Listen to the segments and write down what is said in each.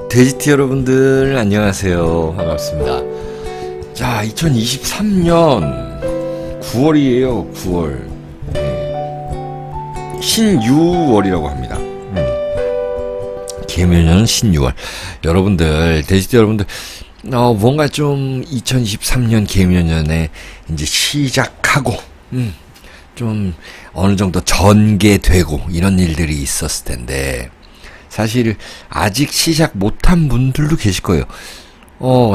돼지티 여러분들 안녕하세요. 반갑습니다. 자, 2023년 9월이에요. 9월. 신유월이라고 합니다. 개묘년 신유월. 여러분들, 돼지티 여러분들, 뭔가 좀 2023년 개묘년에 이제 시작하고, 좀 어느 정도 전개되고 이런 일들이 있었을 텐데, 사실 아직 시작 못한 분들도 계실 거예요.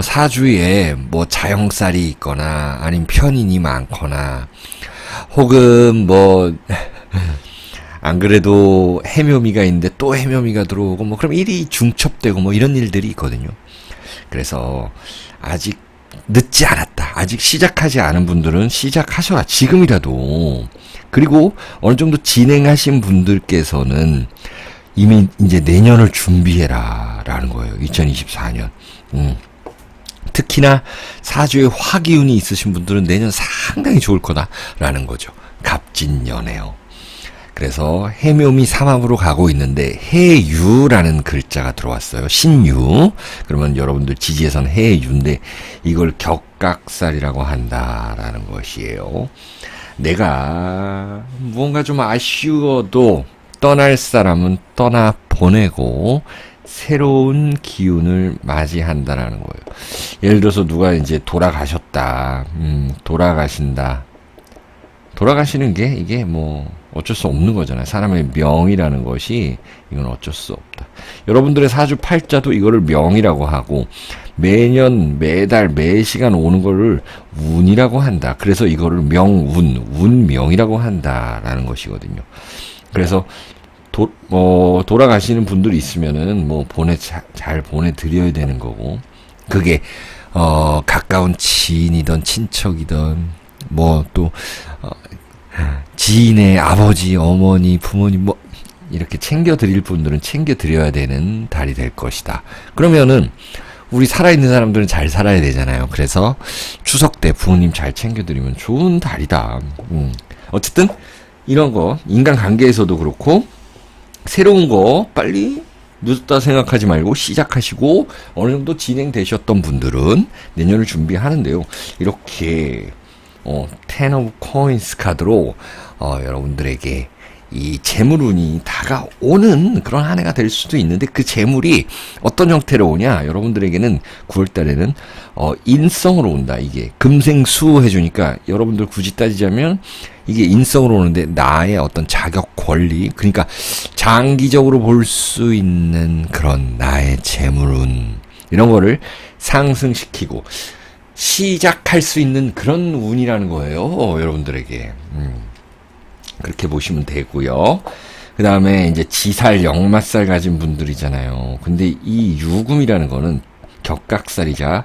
사주에 뭐 자영살이 있거나 아니면 편인이 많거나 혹은 뭐 안 그래도 해묘미가 있는데 또 해묘미가 들어오고 뭐 그럼 일이 중첩되고 뭐 이런 일들이 있거든요. 그래서 아직 늦지 않았다. 아직 시작하지 않은 분들은 시작하셔라. 지금이라도. 그리고 어느 정도 진행하신 분들께서는 이미 이제 내년을 준비해라 라는 거예요. 2024년. 특히나 사주에 화기운이 있으신 분들은 내년 상당히 좋을 거다라는 거죠. 갑진연애요. 그래서 해묘미 삼합으로 가고 있는데 해유라는 글자가 들어왔어요. 신유. 그러면 여러분들 지지에서는 해유인데 이걸 격각살이라고 한다라는 것이에요. 내가 무언가 좀 아쉬워도 떠날 사람은 떠나 보내고 새로운 기운을 맞이한다라는 거예요. 예를 들어서 누가 이제 돌아가셨다. 돌아가신다. 돌아가시는 게 이게 뭐 어쩔 수 없는 거잖아요. 사람의 명이라는 것이 이건 어쩔 수 없다. 여러분들의 사주 팔자도 이거를 명이라고 하고 매년 매달 매시간 오는 거를 운이라고 한다. 그래서 이거를 명운, 운명이라고 한다라는 것이거든요. 그래서 돌아가시는 분들이 있으면은 뭐 잘 보내드려야 되는 거고, 그게 가까운 지인이든 친척이든 뭐 또 지인의 아버지, 어머니, 부모님 뭐 이렇게 챙겨드릴 분들은 챙겨드려야 되는 달이 될 것이다. 그러면은 우리 살아있는 사람들은 잘 살아야 되잖아요. 그래서 추석 때 부모님 잘 챙겨드리면 좋은 달이다. 어쨌든 이런 거 인간관계에서도 그렇고 새로운 거 빨리 늦었다 생각하지 말고 시작하시고 어느 정도 진행되셨던 분들은 내년을 준비하는데요. 이렇게 Ten of Coins 카드로 여러분들에게 이 재물운이 다가오는 그런 한 해가 될 수도 있는데 그 재물이 어떤 형태로 오냐? 여러분들에게는 9월달에는 인성으로 온다. 이게 금생수 해주니까 여러분들 굳이 따지자면 이게 인성으로 오는데 나의 어떤 자격 권리, 그러니까 장기적으로 볼 수 있는 그런 나의 재물운 이런 거를 상승시키고 시작할 수 있는 그런 운이라는 거예요. 여러분들에게. 그렇게 보시면 되고요. 그 다음에 이제 지살, 역마살 가진 분들이잖아요. 근데 이 유금이라는 거는 격각살이자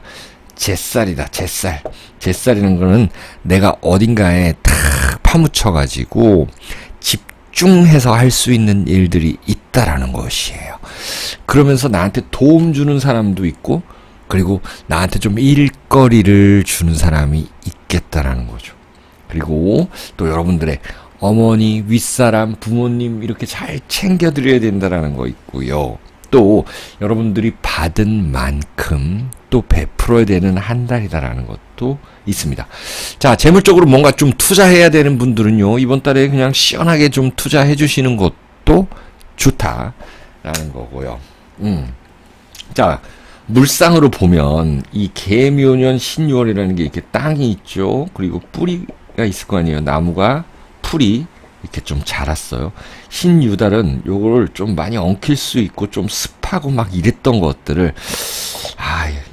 제살이다. 제살. 제살이라는 거는 내가 어딘가에 탁 파묻혀가지고 집중해서 할 수 있는 일들이 있다라는 것이에요. 그러면서 나한테 도움 주는 사람도 있고 그리고 나한테 좀 일거리를 주는 사람이 있겠다라는 거죠. 그리고 또 여러분들의 어머니, 윗사람, 부모님 이렇게 잘 챙겨드려야 된다라는 거 있고요. 또 여러분들이 받은 만큼 또 베풀어야 되는 한 달이다라는 것도 있습니다. 자, 재물적으로 뭔가 좀 투자해야 되는 분들은요, 이번 달에 그냥 시원하게 좀 투자해 주시는 것도 좋다라는 거고요. 자, 물상으로 보면 이 개묘년 신유월이라는 게 이렇게 땅이 있죠. 그리고 뿌리가 있을 거 아니에요. 나무가 풀이 이렇게 좀 자랐어요. 신유달은 요거를 좀 많이 엉킬 수 있고 좀 습하고 막 이랬던 것들을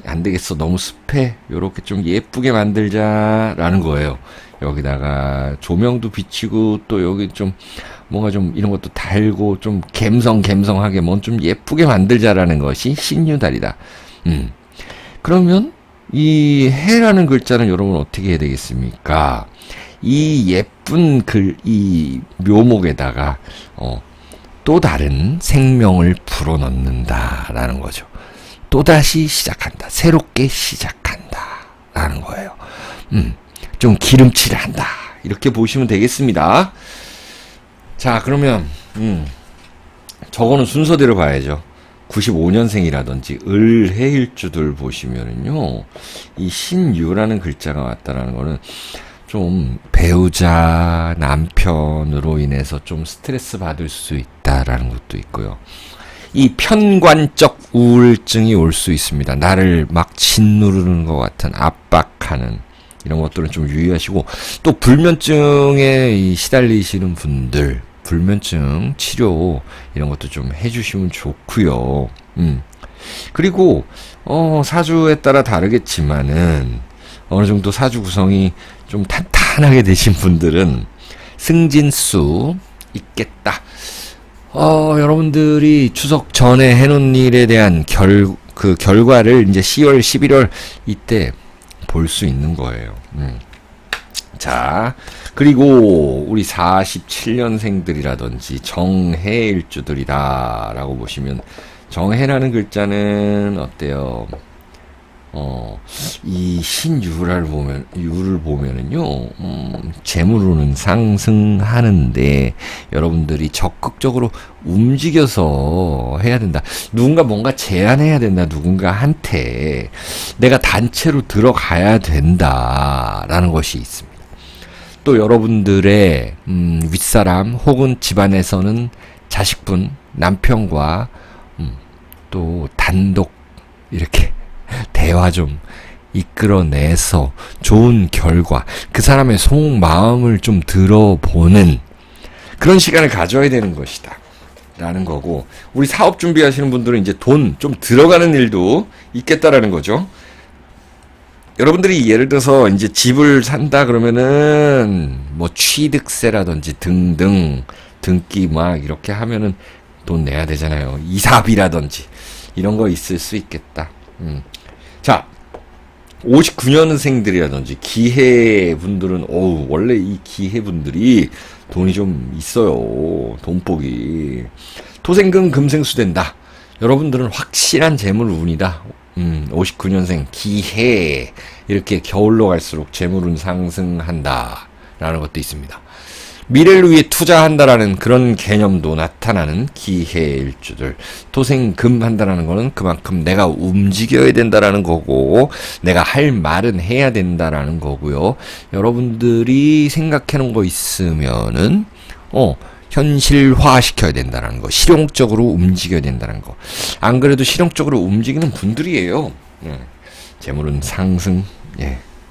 안 되겠어. 너무 습해. 요렇게 좀 예쁘게 만들자라는 거예요. 여기다가 조명도 비치고 또 여기 좀 뭔가 좀 이런 것도 달고 좀 갬성하게 뭔 좀 예쁘게 만들자라는 것이 신유달이다. 그러면 이 해라는 글자는 여러분 어떻게 해야 되겠습니까? 이 예쁜 이 묘목에다가 또 다른 생명을 불어넣는다라는 거죠. 또다시 시작한다. 새롭게 시작한다라는 거예요. 좀 기름칠을 한다. 이렇게 보시면 되겠습니다. 자, 그러면 저거는 순서대로 봐야죠. 95년생이라든지 을해일주들 보시면은요, 이 신유라는 글자가 왔다라는 거는 좀 배우자, 남편으로 인해서 좀 스트레스 받을 수 있다라는 것도 있고요. 이 편관적 우울증이 올 수 있습니다. 나를 막 짓누르는 것 같은, 압박하는 이런 것들은 좀 유의하시고, 또 불면증에 시달리시는 분들, 불면증 치료 이런 것도 좀 해주시면 좋고요. 그리고 사주에 따라 다르겠지만은 어느 정도 사주 구성이 좀 탄탄하게 되신 분들은 승진수 있겠다. 여러분들이 추석 전에 해놓은 일에 대한 그 결과를 이제 10월, 11월 이때 볼 수 있는 거예요. 자, 그리고 우리 47년생들이라든지 정해일주들이다라고 보시면, 정해라는 글자는 어때요? 이 신유를 보면은요, 재물로는 상승하는데, 여러분들이 적극적으로 움직여서 해야 된다. 누군가 뭔가 제안해야 된다. 누군가한테 내가 단체로 들어가야 된다라는 것이 있습니다. 또 여러분들의 윗사람 혹은 집안에서는 자식분, 남편과 또 단독 이렇게 대화 좀 이끌어내서 좋은 결과, 그 사람의 속마음을 좀 들어보는 그런 시간을 가져야 되는 것이다 라는 거고, 우리 사업 준비하시는 분들은 이제 돈 좀 들어가는 일도 있겠다라는 거죠. 여러분들이 예를 들어서 이제 집을 산다 그러면은 뭐 취득세라든지 등등 등기 막 이렇게 하면은 돈 내야 되잖아요. 이사비라든지 이런 거 있을 수 있겠다. 자, 59년생들이라든지 기해분들은 원래 이 기해분들이 돈이 좀 있어요. 돈복이. 토생금 금생수 된다. 여러분들은 확실한 재물 운이다. 59년생 기해, 이렇게 겨울로 갈수록 재물운 상승한다 라는 것도 있습니다. 미래를 위해 투자한다라는 그런 개념도 나타나는 기해일주들. 토생금 한다라는 거는 그만큼 내가 움직여야 된다라는 거고, 내가 할 말은 해야 된다라는 거고요. 여러분들이 생각해 놓은 거 있으면은 현실화 시켜야 된다는 거, 실용적으로 움직여야 된다는 거. 안 그래도 실용적으로 움직이는 분들이에요. 재물은 상승,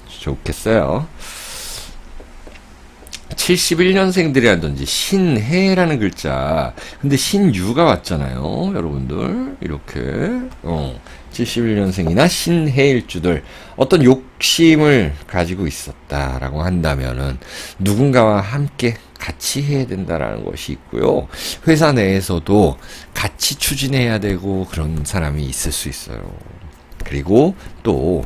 좋겠어요. 71년생들이라든지 신해라는 글자, 근데 신유가 왔잖아요, 여러분들. 이렇게 71년생이나 신해일주들, 어떤 욕심을 가지고 있었다라고 한다면은 누군가와 함께 같이 해야 된다라는 것이 있고요. 회사 내에서도 같이 추진해야 되고 그런 사람이 있을 수 있어요. 그리고 또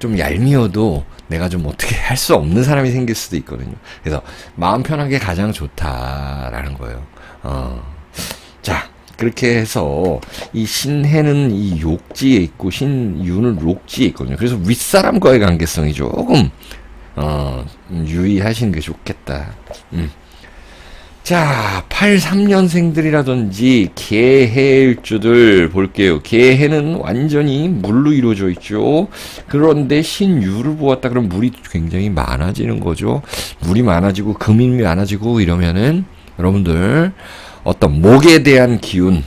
좀 얄미워도 내가 좀 어떻게 할 수 없는 사람이 생길 수도 있거든요. 그래서 마음 편하게 가장 좋다라는 거예요. 자, 그렇게 해서 이 신해는 이 욕지에 있고 신유는 록지에 있거든요. 그래서 윗사람과의 관계성이 조금 유의하시는 게 좋겠다. 자, 83년생들이라든지 개해일주들 볼게요. 개해는 완전히 물로 이루어져 있죠. 그런데 신유를 보았다 그러면 물이 굉장히 많아지는 거죠. 물이 많아지고 금이 많아지고 이러면은 여러분들 어떤 목에 대한 기운,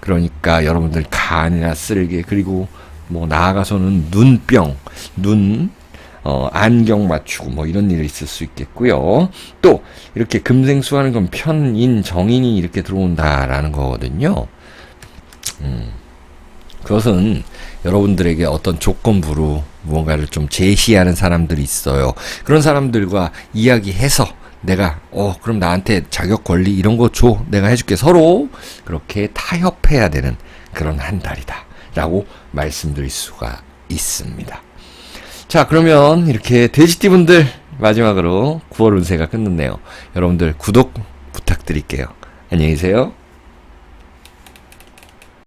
그러니까 여러분들 간이나 쓸개, 그리고 뭐 나아가서는 눈병, 안경 맞추고 뭐 이런 일이 있을 수 있겠고요. 또 이렇게 금생수하는 건 편인, 정인이 이렇게 들어온다라는 거거든요. 그것은 여러분들에게 어떤 조건부로 무언가를 좀 제시하는 사람들이 있어요. 그런 사람들과 이야기해서 내가 그럼 나한테 자격 권리 이런 거 줘, 내가 해줄게, 서로 그렇게 타협해야 되는 그런 한 달이다 라고 말씀드릴 수가 있습니다. 자, 그러면 이렇게 돼지띠분들 마지막으로 9월 운세가 끝났네요. 여러분들 구독 부탁드릴게요. 안녕히 계세요.